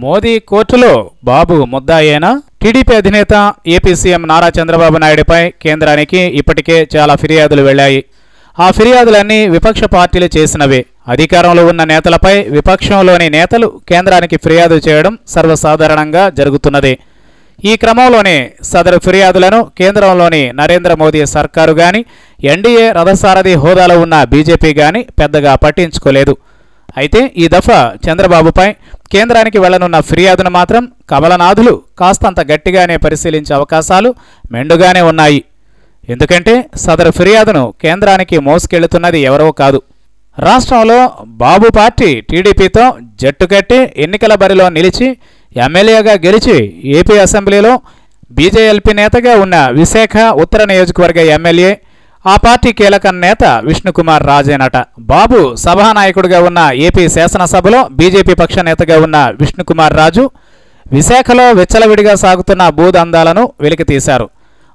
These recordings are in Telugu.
మోదీ కోర్టులో బాబు ముద్దాయేనా? టీడీపీ అధినేత ఏపీ సీఎం నారా చంద్రబాబు నాయుడుపై కేంద్రానికి ఇప్పటికే చాలా ఫిర్యాదులు వెళ్లాయి. ఆ ఫిర్యాదులన్నీ విపక్ష పార్టీలు చేసినవే. అధికారంలో ఉన్న నేతలపై విపక్షంలోని నేతలు కేంద్రానికి ఫిర్యాదు చేయడం సర్వసాధారణంగా జరుగుతున్నదే. ఈ క్రమంలోనే సదరు ఫిర్యాదులను కేంద్రంలోని నరేంద్ర మోదీ సర్కారు గాని, ఎన్డీఏ రథసారథి హోదాలో ఉన్న బీజేపీ గాని పెద్దగా పట్టించుకోలేదు. అయితే ఈ దఫా చంద్రబాబుపై కేంద్రానికి వెళ్లనున్న ఫిర్యాదును మాత్రం కమలనాథులు కాస్తంత గట్టిగానే పరిశీలించే అవకాశాలు మెండుగానే ఉన్నాయి. ఎందుకంటే సదరు ఫిర్యాదును కేంద్రానికి మోసుకెళ్తున్నది ఎవరో కాదు. రాష్ట్రంలో బాబు పార్టీ టీడీపీతో జట్టుకట్టి ఎన్నికల బరిలో నిలిచి ఎమ్మెల్యేగా గెలిచి ఏపీ అసెంబ్లీలో బీజేఎల్పీ నేతగా ఉన్న విశాఖ ఉత్తర నియోజకవర్గ ఎమ్మెల్యే, ఆ పార్టీ కీలక నేత విష్ణుకుమార్ రాజేనట. బాబు సభానాయకుడిగా ఉన్న ఏపీ శాసనసభలో బీజేపీ పక్ష నేతగా ఉన్న విష్ణుకుమార్ రాజు విశాఖలో విచ్చలవిడిగా సాగుతున్న భూదందాలను వెలికితీశారు.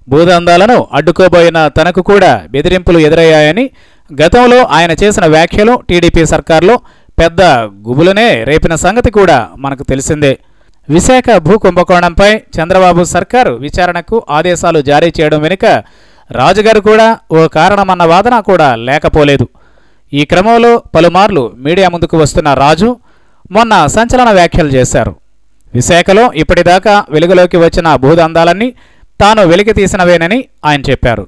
భూదందాలను అడ్డుకోబోయిన తనకు కూడా బెదిరింపులు ఎదురయ్యాయని గతంలో ఆయన చేసిన వ్యాఖ్యలు టీడీపీ సర్కార్లో పెద్ద గుబులనే రేపిన సంగతి కూడా మనకు తెలిసిందే. విశాఖ భూ కుంభకోణంపై చంద్రబాబు సర్కారు విచారణకు ఆదేశాలు జారీ చేయడం వెనుక రాజుగారు కూడా ఓ కారణమన్న వాదన కూడా లేకపోలేదు. ఈ క్రమంలో పలుమార్లు మీడియా ముందుకు వస్తున్న రాజు మొన్న సంచలన వ్యాఖ్యలు చేశారు. విశాఖలో ఇప్పటిదాకా వెలుగులోకి వచ్చిన భూదందాలన్నీ తాను వెలికి తీసినవేనని ఆయన చెప్పారు.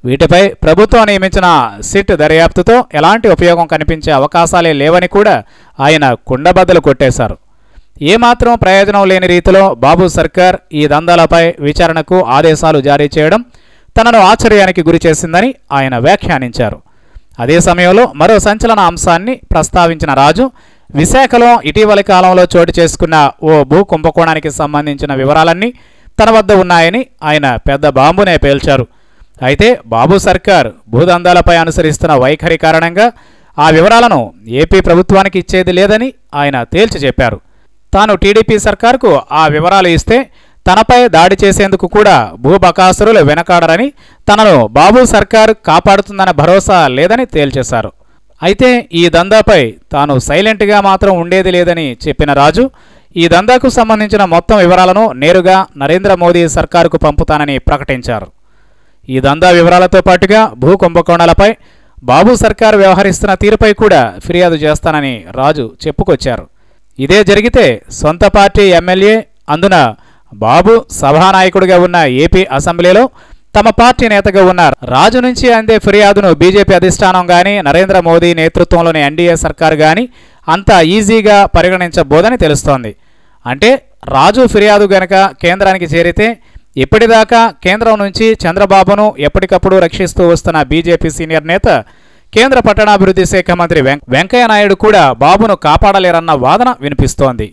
వీటిపై ప్రభుత్వం నియమించిన సిట్ దర్యాప్తుతో ఎలాంటి ఉపయోగం కనిపించే అవకాశాలే లేవని కూడా ఆయన కుండబద్దలు కొట్టేశారు. ఏమాత్రం ప్రయోజనం లేని రీతిలో బాబు సర్కార్ ఈ దందాలపై విచారణకు ఆదేశాలు జారీ చేయడం తనను ఆశ్చర్యానికి గురిచేసిందని ఆయన వ్యాఖ్యానించారు. అదే సమయంలో మరో సంచలన అంశాన్ని ప్రస్తావించిన రాజు విశాఖలో ఇటీవలి కాలంలో చోటు చేసుకున్న ఓ భూ కుంభకోణానికి సంబంధించిన వివరాలన్నీ తన వద్ద ఉన్నాయని ఆయన పెద్ద బాంబునే పేల్చారు. అయితే బాబు సర్కార్ భూదందాలపై అనుసరిస్తున్న వైఖరి కారణంగా ఆ వివరాలను ఏపీ ప్రభుత్వానికి ఇచ్చేది లేదని ఆయన తేల్చి చెప్పారు. తాను టీడీపీ సర్కార్కు ఆ వివరాలు ఇస్తే తనపై దాడి చేసేందుకు కూడా భూబకాసురులు వెనకాడరని, తనను బాబు సర్కార్ కాపాడుతుందన్న భరోసా లేదని తేల్చేశారు. అయితే ఈ దందాపై తాను సైలెంట్గా మాత్రం ఉండేది లేదని చెప్పిన రాజు ఈ దందాకు సంబంధించిన మొత్తం వివరాలను నేరుగా నరేంద్ర మోదీ సర్కారుకు పంపుతానని ప్రకటించారు. ఈ దందా వివరాలతో పాటుగా భూ కుంభకోణాలపై బాబు సర్కారు వ్యవహరిస్తున్న తీరుపై కూడా ఫిర్యాదు చేస్తానని రాజు చెప్పుకొచ్చారు. ఇదే జరిగితే సొంత పార్టీ ఎమ్మెల్యే, అందున బాబు సభానాయకుడిగా ఉన్న ఏపీ అసెంబ్లీలో తమ పార్టీ నేతగా ఉన్న రాజు నుంచి అందే ఫిర్యాదును బీజేపీ అధిష్టానం కానీ, నరేంద్ర మోదీ నేతృత్వంలోని ఎన్డీఏ సర్కారు కానీ అంత ఈజీగా పరిగణించబోదని తెలుస్తోంది. అంటే రాజు ఫిర్యాదు గనక కేంద్రానికి చేరితే ఇప్పటిదాకా కేంద్రం నుంచి చంద్రబాబును ఎప్పటికప్పుడు రక్షిస్తూ వస్తున్న బీజేపీ సీనియర్ నేత, కేంద్ర పట్టణాభివృద్ధి శాఖ మంత్రి వెంకయ్య నాయుడు కూడా బాబును కాపాడలేరన్న వాదన వినిపిస్తోంది.